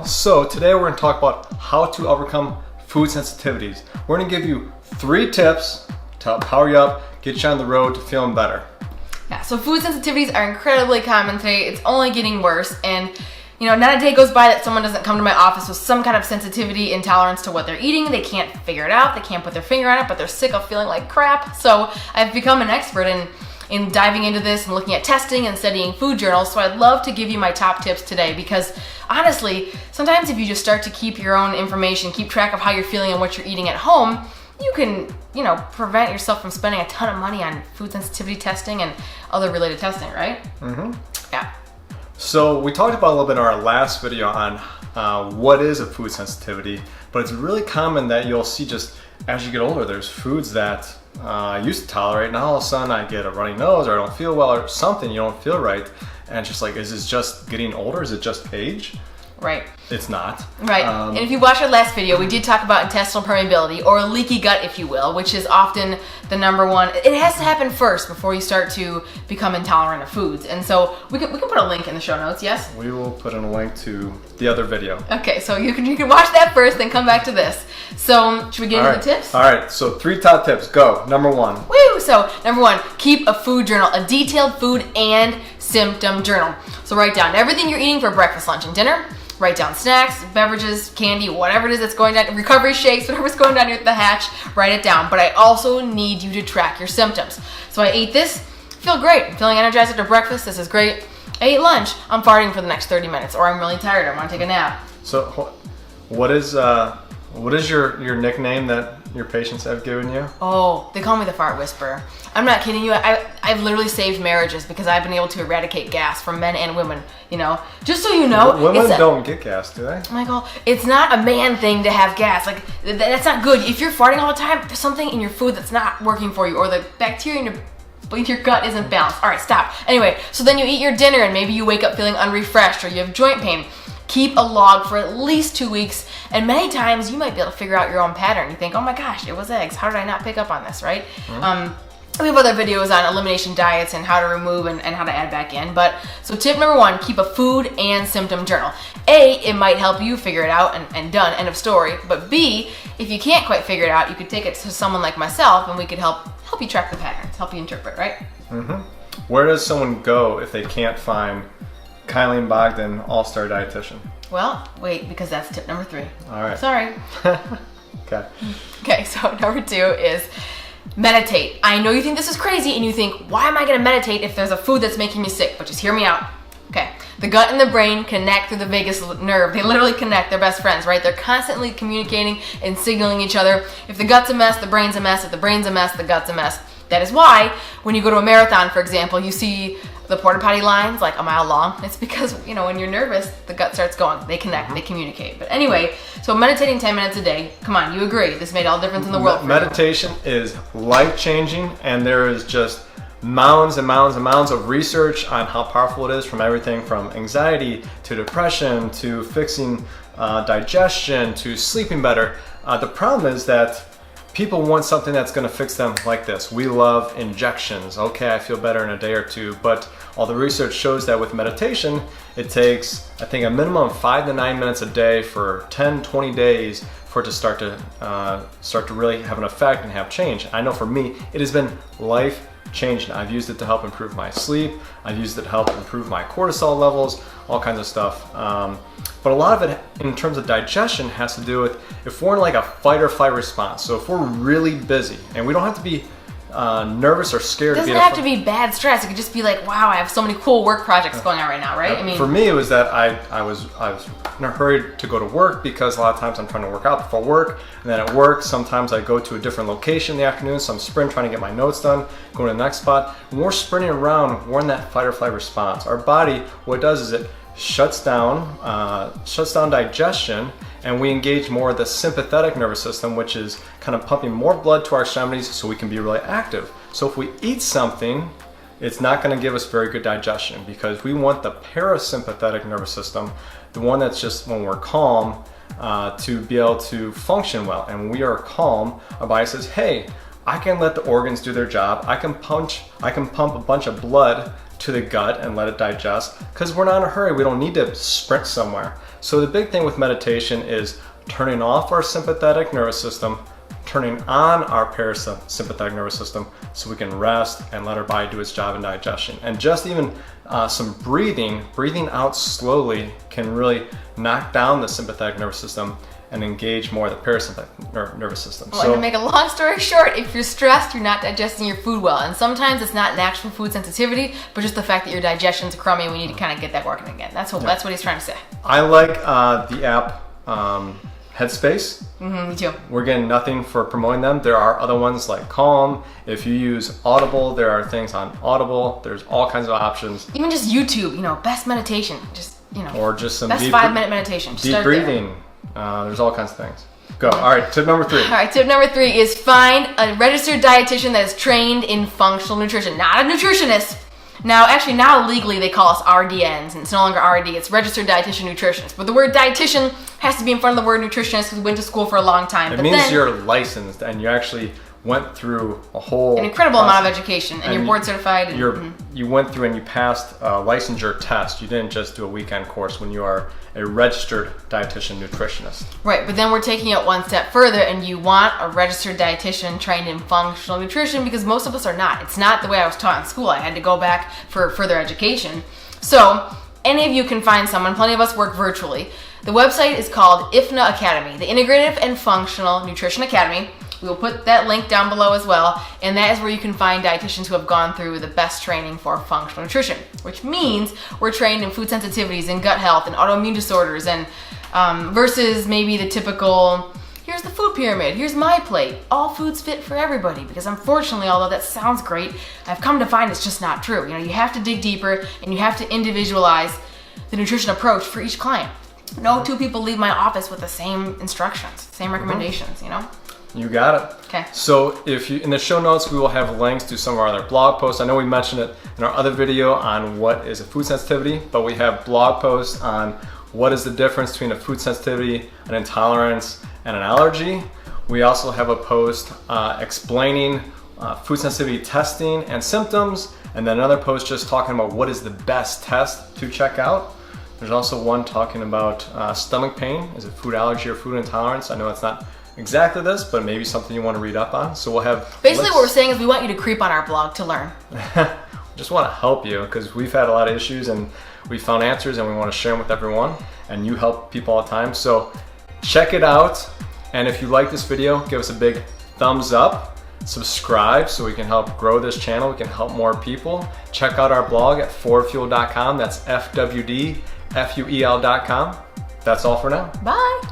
So today we're going to talk about how to overcome food sensitivities. We're going to give you 3 tips to help power you up, get you on the road to feeling better. Yeah, so food sensitivities are incredibly common today. It's only getting worse, and not a day goes by that someone doesn't come to my office with some kind of sensitivity, intolerance to what they're eating. They can't figure it out, they can't put their finger on it, but they're sick of feeling like crap. So I've become an expert in diving into this and looking at testing and studying food journals. So I'd love to give you my top tips today, because honestly, sometimes if you just start to keep your own information, keep track of how you're feeling and what you're eating at home, you can, prevent yourself from spending a ton of money on food sensitivity testing and other related testing, right? Mm-hmm. Yeah. So we talked about a little bit in our last video on what is a food sensitivity, but it's really common that you'll see just as you get older, there's foods that I used to tolerate, and all of a sudden I get a runny nose, or I don't feel well, or something, you don't feel right. And it's just like, is this just getting older? Is it just age? Right. It's not. Right. And if you watched our last video, we did talk about intestinal permeability, or leaky gut, if you will, which is often the number one. It has to happen first before you start to become intolerant of foods. And so we can put a link in the show notes, yes? We will put in a link to the other video. Okay, so you can watch that first, then come back to this. So should we get into the tips? All right, so 3 top tips, go. Number 1. Woo! So number 1, keep a food journal, a detailed food and symptom journal. So write down everything you're eating for breakfast, lunch, and dinner. Write down snacks, beverages, candy, whatever it is that's going down, recovery shakes, whatever's going down at the hatch, write it down. But I also need you to track your symptoms. So I ate this, feel great. I'm feeling energized after breakfast, this is great. I ate lunch, I'm farting for the next 30 minutes, or I'm really tired, I want to take a nap. So what is your nickname that your patients have given you? Oh, they call me the fart whisperer. I'm not kidding you. I've literally saved marriages because I've been able to eradicate gas from men and women, Just so you know. Women don't get gas, do they? Michael, it's not a man thing to have gas. Like, that's not good. If you're farting all the time, there's something in your food that's not working for you, or the bacteria in your gut isn't balanced. All right, stop. Anyway, so then you eat your dinner and maybe you wake up feeling unrefreshed, or you have joint pain. Keep a log for at least 2 weeks, and many times you might be able to figure out your own pattern. You think, oh my gosh, it was eggs. How did I not pick up on this, right? Mm-hmm. We have other videos on elimination diets and how to remove and how to add back in. But so tip number 1, keep a food and symptom journal. A, it might help you figure it out and done, end of story. But B, if you can't quite figure it out, you could take it to someone like myself, and we could help you track the patterns, help you interpret, right? Mm-hmm. Where does someone go if they can't find Kylie Bogdan, all-star dietitian? Well, wait, because that's tip number 3. All right. Sorry. Okay. Okay, so number 2 is meditate. I know you think this is crazy, and you think, why am I going to meditate if there's a food that's making me sick? But just hear me out. Okay. The gut and the brain connect through the vagus nerve. They literally connect. They're best friends, right? They're constantly communicating and signaling each other. If the gut's a mess, the brain's a mess. If the brain's a mess, the gut's a mess. That is why when you go to a marathon, for example, you see the porta potty lines like a mile long. It's because, when you're nervous, the gut starts going. They connect, they communicate. But anyway, so meditating 10 minutes a day. Come on, you agree. This made all the difference in the world for you. Meditation is life-changing, and there is just mounds and mounds and mounds of research on how powerful it is, from everything from anxiety to depression to fixing digestion to sleeping better. The problem is that people want something that's going to fix them like this. We love injections. Okay, I feel better in a day or 2, but all the research shows that with meditation, it takes, I think, a minimum of 5 to 9 minutes a day for 10, 20 days for it to start to really have an effect and have change. I know for me, it has been life-changing. I've used it to help improve my sleep. I've used it to help improve my cortisol levels, all kinds of stuff. But a lot of it, in terms of digestion, has to do with if we're in like a fight or flight response. So if we're really busy, and we don't have to be nervous or scared. It doesn't have to be bad stress. It could just be like, wow, I have so many cool work projects going on right now, right? I mean, for me, it was that I was in a hurry to go to work, because a lot of times I'm trying to work out before work, and then at work, sometimes I go to a different location in the afternoon, so I'm sprinting trying to get my notes done, go to the next spot. When we're sprinting around, we're in that fight or flight response. Our body, what it does is it shuts down digestion, and we engage more of the sympathetic nervous system, which is kind of pumping more blood to our extremities so we can be really active. So if we eat something, it's not going to give us very good digestion, because we want the parasympathetic nervous system, the one that's just when we're calm, to be able to function well. And when we are calm, our body says, hey, I can let the organs do their job. I can pump a bunch of blood to the gut and let it digest, because we're not in a hurry. We don't need to sprint somewhere. So the big thing with meditation is turning off our sympathetic nervous system, turning on our parasympathetic nervous system so we can rest and let our body do its job in digestion. And just even some breathing out slowly can really knock down the sympathetic nervous system and engage more of the parasympathetic nervous system. Well, to make a long story short, if you're stressed, you're not digesting your food well. And sometimes it's not an actual food sensitivity, but just the fact that your digestion's crummy and we need to kind of get that working again. That's what he's trying to say. I like the app Headspace. Me too. We're getting nothing for promoting them. There are other ones like Calm. If you use Audible, there are things on Audible. There's all kinds of options. Even just YouTube, best meditation. Just, Or just some best 5-minute meditation. Just deep breathing. There's all kinds of things. Go. All right, tip number 3. All right, tip number 3 is find a registered dietitian that is trained in functional nutrition, not a nutritionist. Now legally they call us RDNs, and it's no longer RD, it's registered dietitian nutritionist. But the word dietitian has to be in front of the word nutritionist because we went to school for a long time. It means you're licensed and you actually went through an incredible amount of education, and you're board certified. You went through and you passed a licensure test. You didn't just do a weekend course when you are a registered dietitian nutritionist. Right, but then we're taking it one step further, and you want a registered dietitian trained in functional nutrition, because most of us are not. It's not the way I was taught in school. I had to go back for further education. So any of you can find someone. Plenty of us work virtually. The website is called IFNA Academy, the Integrative and Functional Nutrition Academy. We will put that link down below as well, and that is where you can find dietitians who have gone through the best training for functional nutrition, which means we're trained in food sensitivities and gut health and autoimmune disorders, and versus maybe the typical, here's the food pyramid, here's my plate, all foods fit for everybody, because unfortunately, although that sounds great, I've come to find it's just not true. You have to dig deeper, and you have to individualize the nutrition approach for each client. No two people leave my office with the same instructions, same recommendations, You got it. Okay. So in the show notes, we will have links to some of our other blog posts. I know we mentioned it in our other video on what is a food sensitivity, but we have blog posts on what is the difference between a food sensitivity, an intolerance, and an allergy. We also have a post explaining food sensitivity testing and symptoms, and then another post just talking about what is the best test to check out. There's also one talking about stomach pain. Is it food allergy or food intolerance? I know it's not exactly this, but maybe something you want to read up on. So we'll have basically what we're saying is we want you to creep on our blog to learn. Just want to help you, because we've had a lot of issues and we found answers, and we want to share them with everyone, and you help people all the time. So check it out, and if you like this video, give us a big thumbs up, subscribe so we can help grow this channel, we can help more people. Check out our blog at FWDfuel.com. That's FWDfuel.com. That's all for now. Bye.